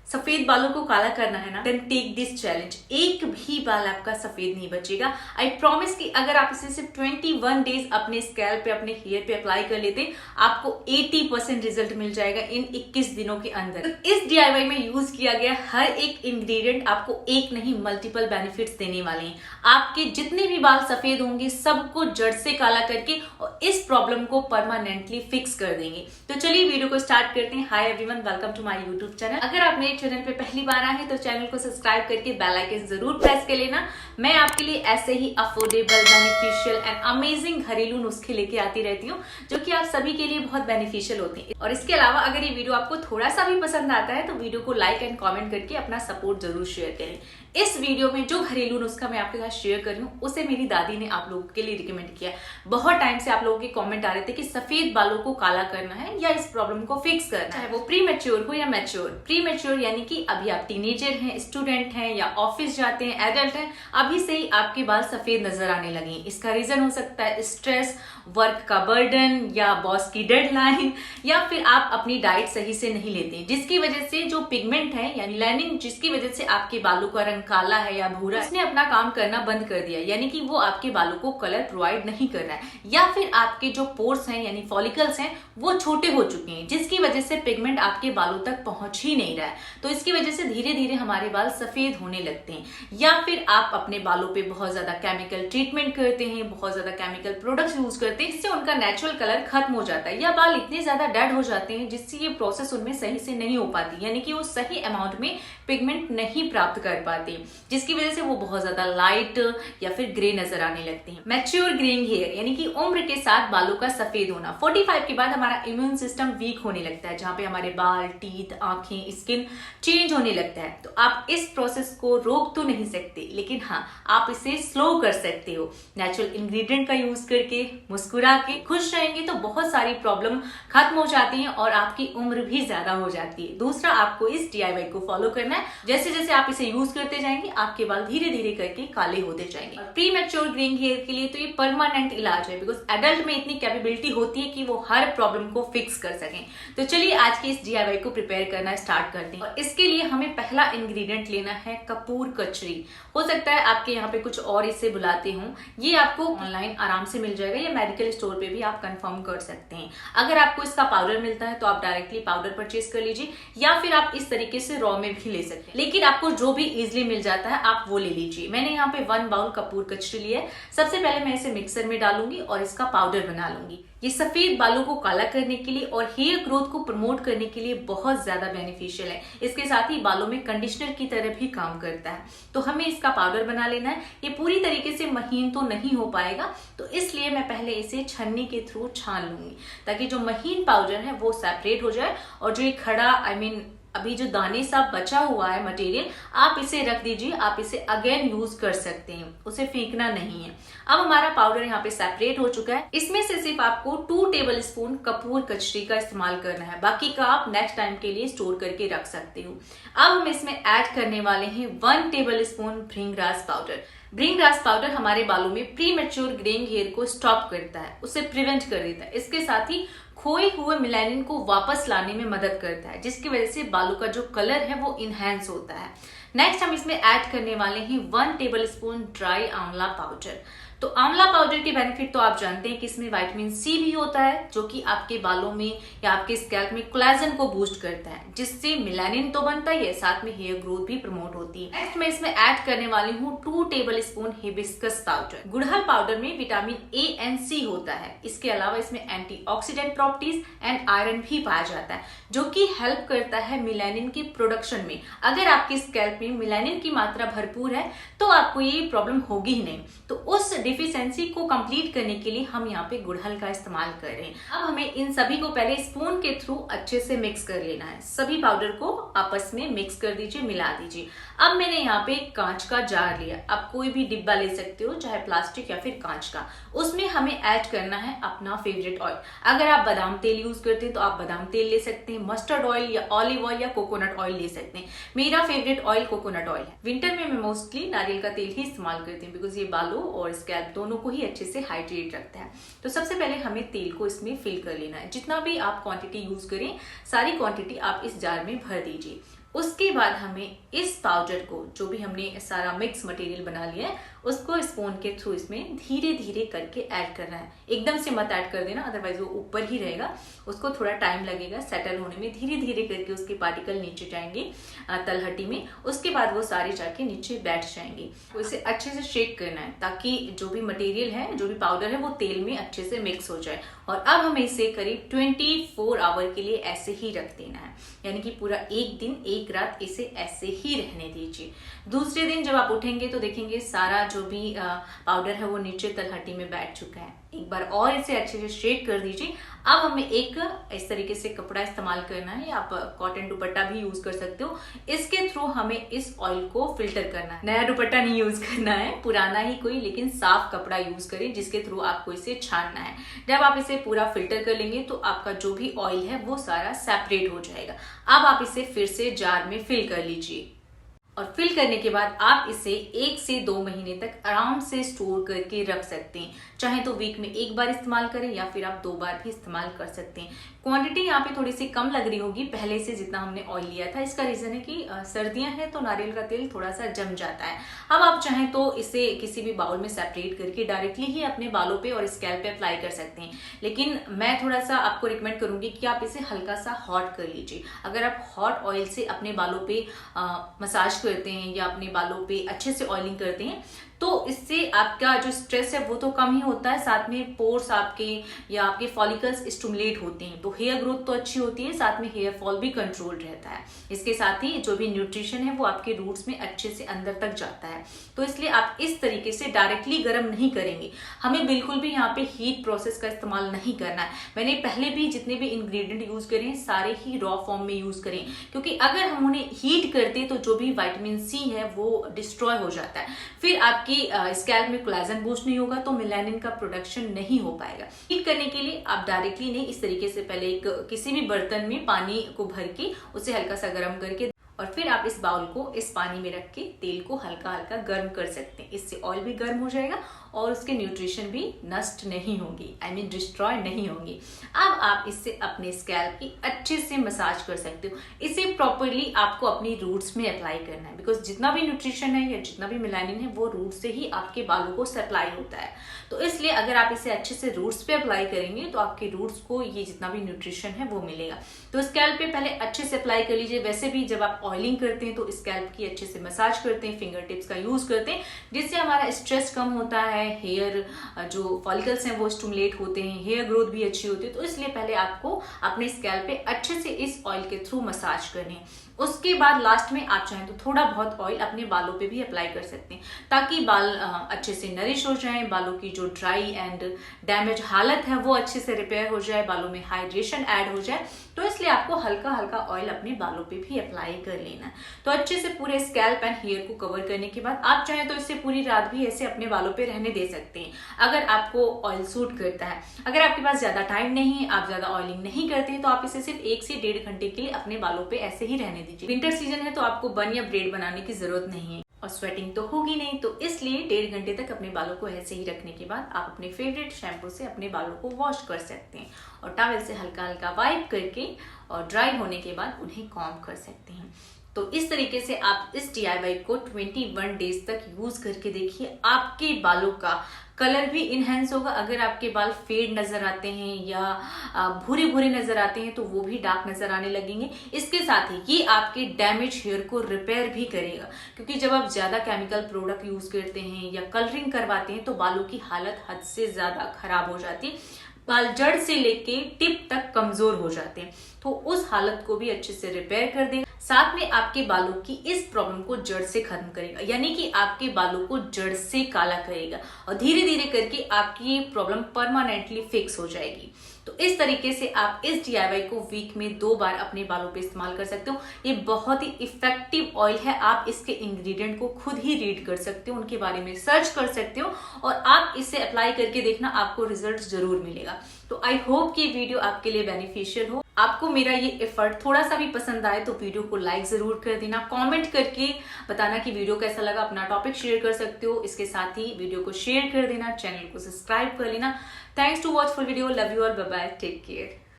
सफेद बालों को काला करना है ना, देन टेक दिस चैलेंज। एक भी बाल आपका सफेद नहीं बचेगा। आई प्रॉमिस कि अगर आप इसे सिर्फ 21 डेज अपने स्कैल्प पे, अपने हेयर पे अप्लाई कर लेते, आपको 80% रिजल्ट मिल जाएगा इन 21 दिनों के अंदर। तो इस DIY में यूज किया गया हर एक इंग्रेडिएंट आपको एक नहीं मल्टीपल बेनिफिट्स देने वाले हैं। आपके जितने भी बाल सफेद होंगे सबको जड़ से काला करके और इस प्रॉब्लम को परमानेंटली फिक्स कर देंगे। तो चलिए वीडियो को स्टार्ट करते हैं। Hi everyone, welcome to my YouTube channel. अगर आप मेरे चैनल पे पहली बार आए हैं तो चैनल को सब्सक्राइब करके बेल आइकन जरूर प्रेस कर लेना। मैं आपके लिए ऐसे ही अफोर्डेबल, बेनिफिशियल एंड अमेजिंग घरेलू नुस्खे लेके आती रहती हूँ जो कि आप सभी के लिए बहुत बेनिफिशियल होते हैं। और इसके अलावा अगर ये वीडियो आपको थोड़ा सा भी पसंद आता है तो वीडियो को लाइक एंड कॉमेंट करके अपना सपोर्ट जरूर शेयर करें। इस वीडियो में जो घरेलू नुस्खा मैं आपके साथ शेयर कर रही हूँ उसे मेरी दादी ने आप लोगों के लिए रिकमेंड किया। बहुत टाइम से आप लोगों के कमेंट आ रहे थे कि सफेद बालों को काला करना है या इस प्रॉब्लम को फिक्स करना है, वो प्री मैच्योर हो या मैच्योर। प्री मैच्योर यानी कि अभी आप टीनेजर हैं, स्टूडेंट हैं या ऑफिस जाते हैं, एडल्ट हैं, अभी से ही आपके बाल सफेद नजर आने लगे। इसका रीजन हो सकता है स्ट्रेस, वर्क का बर्डन या बॉस की डेडलाइन, या फिर आप अपनी डाइट सही से नहीं लेते, जिसकी वजह से जो पिगमेंट है यानी लाइनिंग, जिसकी वजह से आपके बालों का रंग काला है या भूरा, उसने अपना काम करना बंद कर दिया, यानी कि वो आपके बालों को कलर प्रोवाइड नहीं कर रहा है। या फिर आपके जो पोर्स हैं यानी फॉलिकल्स हैं वो छोटे हो चुके हैं, जिसकी वजह से पिगमेंट आपके बालों तक पहुंच ही नहीं रहा है। तो इसकी वजह से धीरे धीरे हमारे बाल सफेद होने लगते हैं। या फिर आप अपने बालों पे बहुत ज्यादा केमिकल ट्रीटमेंट करते हैं, बहुत ज्यादा केमिकल प्रोडक्ट्स यूज करते हैं, इससे उनका नेचुरल कलर खत्म हो जाता है, या बाल इतने ज्यादा डेड हो जाते हैं जिससे ये प्रोसेस उनमें सही से नहीं हो पाती, यानी कि वो सही अमाउंट में पिगमेंट नहीं प्राप्त कर पाते, जिसकी वजह से वो बहुत ज्यादा लाइट या फिर ग्रे नजर आने लगते हैं। मैच्योर ग्रेइंग हेयर यानी कि उम्र के साथ बालों का सफेद होना। 45 के बाद हमारा इम्यून सिस्टम वीक होने लगता है, जहां पे हमारे बाल, टीथ, आंखें, स्किन चेंज होने लगता है। तो आप इस प्रोसेस को रोक तो नहीं सकते, लेकिन हाँ आप इसे स्लो कर सकते हो। नेचुरल इंग्रेडिएंट का यूज करके, मुस्कुरा के, खुश रहेंगे तो बहुत सारी प्रॉब्लम खत्म हो जाती है और आपकी उम्र भी ज्यादा हो जाती है। दूसरा, आपको इस DIY को फॉलो करना है। जैसे जैसे आप इसे यूज करते जाएंगे आपके बाल धीरे धीरे करके काले होते जाएंगे। प्री मैच्योर ग्रेइंग हेयर के लिए तो ये परमानेंट इलाज है, बिकॉज एडल्ट में इतनी कैपेबिलिटी होती है कि वो हर प्रॉब्लम को फिक्स कर सकें। तो चलिए आज के इस DIY को प्रिपेयर करना स्टार्ट करते हैं। और इसके लिए हमें पहला इंग्रेडिएंट लेना है कपूर कचरी। हो सकता है आपके यहाँ पे कुछ और इसे बुलाते हो, ये आपको ऑनलाइन आराम से मिल जाएगा या मेडिकल स्टोर पे भी आप कंफर्म कर सकते हैं। अगर आपको इसका पाउडर मिलता है तो आप डायरेक्टली पाउडर परचेज कर लीजिए, या फिर आप इस तरीके से रॉ में भी ले सकते हैं, लेकिन आपको जो भी इजिली मिल जाता है आप वो ले लीजिए। मैंने यहाँ पे 1 बाउल कपूर कचरी लिया है। सबसे पहले मैं इसे मिक्सर में डालूंगी और इसका पाउडर बना लूंगी। ये सफेद बालों को काला करने के लिए और हेयर ग्रोथ को प्रमोट करने के लिए बहुत ज्यादा बेनिफिशियल है। इसके साथ ही बालों में कंडीशनर की तरह भी काम करता है। तो हमें इसका पाउडर बना लेना है। ये पूरी तरीके से महीन तो नहीं हो पाएगा, तो इसलिए मैं पहले इसे छन्नी के थ्रू छान लूंगी, ताकि जो महीन पाउडर है वो सेपरेट हो जाए और जो ये खड़ा अभी जो दाने सा बचा हुआ है मटेरियल, आप इसे रख दीजिए। आप इसे अगेन यूज कर सकते हैं, उसे फेंकना नहीं है। अब हमारा पाउडर यहाँ पे सेपरेट हो चुका है। इसमें से सिर्फ आपको 2 टेबल स्पून कपूर कचरी का इस्तेमाल करना है, बाकी का आप नेक्स्ट टाइम के लिए स्टोर करके रख सकते हो। अब हम इसमें ऐड करने वाले हैं 1 टेबल स्पून भृंगराज पाउडर। भृंगराज पाउडर हमारे बालों में प्री मैच्योर ग्रेइंग हेयर को स्टॉप करता है, उसे प्रिवेंट कर देता है। इसके साथ ही खोए हुए मेलानिन को वापस लाने में मदद करता है, जिसकी वजह से बालों का जो कलर है वो इनहेंस होता है। नेक्स्ट हम इसमें ऐड करने वाले हैं 1 टेबल स्पून ड्राई आंवला पाउडर। तो आंवला पाउडर के बेनिफिट तो आप जानते हैं कि इसमें विटामिन C भी होता है, जो कि आपके बालों में या आपके स्कैल्प में कोलेजन को बूस्ट करता है, जिससे मेलानिन तो बनता ही है, साथ में हेयर ग्रोथ भी प्रमोट होती है। नेक्स्ट मैं इसमें ऐड करने वाली हूँ 2 टेबल स्पून हिबिस्कस पाउडर। गुड़हल पाउडर में विटामिन A and C होता है। इसके अलावा इसमें एंटीऑक्सीडेंट प्रॉपर्टीज एंड आयरन भी पाया जाता है, जो कि हेल्प करता है मेलानिन की प्रोडक्शन में। अगर आपके स्कैल्प में मेलानिन की मात्रा भरपूर है तो आपको ये प्रॉब्लम होगी ही नहीं। तो उस डिफिशियंसी को कंप्लीट करने के लिए हम यहाँ पे गुड़हल का इस्तेमाल कर रहे हैं। अब हमें इन सभी को पहले स्पून के थ्रू अच्छे से मिक्स कर लेना है। सभी पाउडर को आपस में मिक्स कर दीजिए, मिला दीजिए। अब मैंने यहाँ पे कांच का जार लिया, आप कोई भी डिब्बा ले सकते हो, चाहे प्लास्टिक या फिर कांच का। उसमें हमें ऐड करना है अपना फेवरेट ऑयल। अगर आप बादाम तेल यूज करते हैं तो आप बादाम तेल ले सकते हैं, मस्टर्ड ऑयल या ऑलिव ऑयल या कोकोनट ऑयल ले सकते हैं। मेरा फेवरेट ऑयल कोकोनट ऑयल है। विंटर में मैं मोस्टली नारियल का तेल ही इस्तेमाल करती हूँ, बिकॉज ये बालों और स्कैल्प दोनों को ही अच्छे से हाइड्रेट रखता है। तो सबसे पहले हमें तेल को इसमें फिल कर लेना है। जितना भी आप क्वांटिटी यूज करें, सारी क्वांटिटी आप इस जार में भर दीजिए। उसके बाद हमें इस पाउडर को, जो भी हमने सारा मिक्स मटेरियल बना लिया है, उसको स्पून के थ्रू इसमें धीरे धीरे करके ऐड करना है। एकदम से मत ऐड कर देना, अदरवाइज वो ऊपर ही रहेगा, उसको थोड़ा टाइम लगेगा सेटल होने में। धीरे धीरे करके उसके पार्टिकल नीचे जाएंगे तलहटी में, उसके बाद वो सारे जाके नीचे बैठ जाएंगे। तो इसे अच्छे से शेक करना है ताकि जो भी मटेरियल है, जो भी पाउडर है, वो तेल में अच्छे से मिक्स हो जाए। और अब हमें इसे करीब 24 आवर के लिए ऐसे ही रख देना है, यानी कि पूरा एक दिन एक रात इसे ऐसे ही रहने दीजिए। दूसरे दिन जब आप उठेंगे तो देखेंगे सारा जो भी पाउडर है वो नीचे तलहटी में बैठ चुका है। एक बार और इसे अच्छे से शेक कर दीजिए। अब हमें एक इस तरीके से कपड़ा इस्तेमाल करना है, आप कॉटन दुपट्टा भी यूज कर सकते हो। इसके थ्रू हमें इस ऑयल को फिल्टर करना है। नया दुपट्टा नहीं यूज करना है, पुराना ही कोई लेकिन साफ कपड़ा यूज करें, जिसके थ्रू आपको इसे छानना है। जब आप इसे पूरा फिल्टर कर लेंगे तो आपका जो भी ऑयल है वो सारा सेपरेट हो जाएगा। अब आप इसे फिर से जार में फिल कर लीजिए और फिल करने के बाद आप इसे 1 से 2 महीने तक आराम से स्टोर करके रख सकते हैं। चाहे तो वीक में एक बार इस्तेमाल करें या फिर आप 2 बार भी इस्तेमाल कर सकते हैं। क्वांटिटी यहाँ पे थोड़ी सी कम लग रही होगी पहले से जितना हमने ऑयल लिया था। इसका रीजन है कि सर्दियां हैं तो नारियल का तेल थोड़ा सा जम जाता है। अब आप चाहें तो इसे किसी भी बाउल में सेपरेट करके डायरेक्टली ही अपने बालों पे और स्कैल्प पे अप्लाई कर सकते हैं, लेकिन मैं थोड़ा सा आपको रिकमेंड करूंगी कि आप इसे हल्का सा हॉट कर लीजिए। अगर आप हॉट ऑयल से अपने बालों पे मसाज करते हैं या अपने बालों पे अच्छे से ऑयलिंग करते हैं तो इससे आपका जो स्ट्रेस है वो तो कम ही होता है, साथ में पोर्स आपके या आपके फॉलिकल्स स्टिमुलेट होते हैं, तो हेयर ग्रोथ तो अच्छी होती है, साथ में हेयर फॉल भी कंट्रोल रहता है। इसके साथ ही जो भी न्यूट्रिशन है वो आपके रूट्स में अच्छे से अंदर तक जाता है। तो इसलिए आप इस तरीके से डायरेक्टली गर्म नहीं करेंगे। हमें बिल्कुल भी यहाँ पे हीट प्रोसेस का इस्तेमाल नहीं करना है। मैंने पहले भी जितने भी इंग्रेडिएंट यूज करें सारे ही रॉ फॉर्म में यूज करें, क्योंकि अगर हम उन्हें हीट करते तो जो भी विटामिन सी है वो डिस्ट्रॉय हो जाता है, फिर आपकी स्कैल्प में कोलेजन बूस्ट नहीं होगा तो मेलानिन का प्रोडक्शन नहीं हो पाएगा। हीट करने के लिए आप डायरेक्टली नहीं, इस तरीके से पहले एक किसी भी बर्तन में पानी को भर के उसे हल्का सा गर्म करके और फिर आप इस बाउल को इस पानी में रख के तेल को हल्का हल्का गर्म कर सकते हैं। इससे ऑयल भी गर्म हो जाएगा और उसके न्यूट्रिशन भी नष्ट नहीं होंगी, आई मीन डिस्ट्रॉय नहीं होंगी। अब आप इससे अपने स्कैल्प की अच्छे से मसाज कर सकते हो। इसे प्रॉपरली आपको अपनी रूट्स में अप्लाई करना है, बिकॉज जितना भी न्यूट्रिशन है या जितना भी मेलानिन है वो रूट से ही आपके बालों को सप्लाई होता है। तो इसलिए अगर आप इसे अच्छे से रूट्स पे अप्लाई करेंगे तो आपके रूट्स को ये जितना भी न्यूट्रिशन है वो मिलेगा। तो स्कैल्प पे पहले अच्छे से अप्लाई कर लीजिए। वैसे भी जब आप ऑयलिंग करते हैं तो स्कैल्प की अच्छे से मसाज करते हैं, फिंगर टिप्स का यूज करते हैं, जिससे हमारा स्ट्रेस कम होता है, हेयर जो फॉलिकल्स हैं वो स्टिमुलेट होते हैं, हेयर ग्रोथ भी अच्छी होती है। तो इसलिए पहले आपको अपने स्कैल्प पे अच्छे से इस ऑयल के थ्रू मसाज करनी है। उसके बाद लास्ट में आप चाहें तो थोड़ा बहुत ऑयल अपने बालों पे भी अप्लाई कर सकते हैं, ताकि बाल अच्छे से नरिश हो जाएं, बालों की जो ड्राई एंड डैमेज हालत है वो अच्छे से रिपेयर हो जाए, बालों में हाइड्रेशन ऐड हो जाए। तो इसलिए आपको हल्का हल्का ऑयल अपने बालों पे भी अप्लाई कर लेना है। तो अच्छे से पूरे स्कैल्प एंड हेयर को कवर करने के बाद आप चाहें तो इससे पूरी रात भी ऐसे अपने बालों पे रहने दे सकते हैं, अगर आपको ऑयल सूट करता है। अगर आपके पास ज्यादा टाइम नहीं है, आप ज्यादा ऑयलिंग नहीं करते हैं, तो आप इसे सिर्फ 1 से 1.5 घंटे के लिए अपने बालों पे ऐसे ही रहने दीजिए। विंटर सीजन है तो आपको बन या ब्रेड बनाने की जरूरत नहीं है और स्वेटिंग तो होगी नहीं, तो इसलिए 1.5 घंटे तक अपने बालों को ऐसे ही रखने के बाद आप अपने फेवरेट शैम्पू से अपने बालों को वॉश कर सकते हैं और टॉवेल से हल्का हल्का वाइप करके और ड्राई होने के बाद उन्हें कॉम्ब कर सकते हैं। तो इस तरीके से आप इस DIY को 21 डेज तक यूज करके देखिए, आपके बालों का कलर भी इनहेंस होगा। अगर आपके बाल फेड नजर आते हैं या भूरे भूरे नजर आते हैं तो वो भी डार्क नजर आने लगेंगे। इसके साथ ही ये आपके डैमेज हेयर को रिपेयर भी करेगा, क्योंकि जब आप ज्यादा केमिकल प्रोडक्ट यूज करते हैं या कलरिंग करवाते हैं तो बालों की हालत हद से ज्यादा खराब हो जाती है, बाल जड़ से लेके टिप तक कमजोर हो जाते हैं। तो उस हालत को भी अच्छे से रिपेयर कर देगा, साथ में आपके बालों की इस प्रॉब्लम को जड़ से खत्म करेगा, यानी कि आपके बालों को जड़ से काला करेगा और धीरे धीरे करके आपकी ये प्रॉब्लम परमानेंटली फिक्स हो जाएगी। तो इस तरीके से आप इस DIY को वीक में 2 बार अपने बालों पे इस्तेमाल कर सकते हो। ये बहुत ही इफेक्टिव ऑयल है, आप इसके इंग्रेडिएंट को खुद ही रीड कर सकते हो, उनके बारे में सर्च कर सकते हो और आप इसे अप्लाई करके देखना, आपको रिजल्ट जरूर मिलेगा। तो आई होप कि वीडियो आपके लिए बेनिफिशियल हो। आपको मेरा ये एफर्ट थोड़ा सा भी पसंद आए तो वीडियो को लाइक जरूर कर देना, कमेंट करके बताना कि वीडियो कैसा लगा, अपना टॉपिक शेयर कर सकते हो। इसके साथ ही वीडियो को शेयर कर देना, चैनल को सब्सक्राइब कर लेना। Thanks to watch full video, love you और बाय बाय, टेक केयर।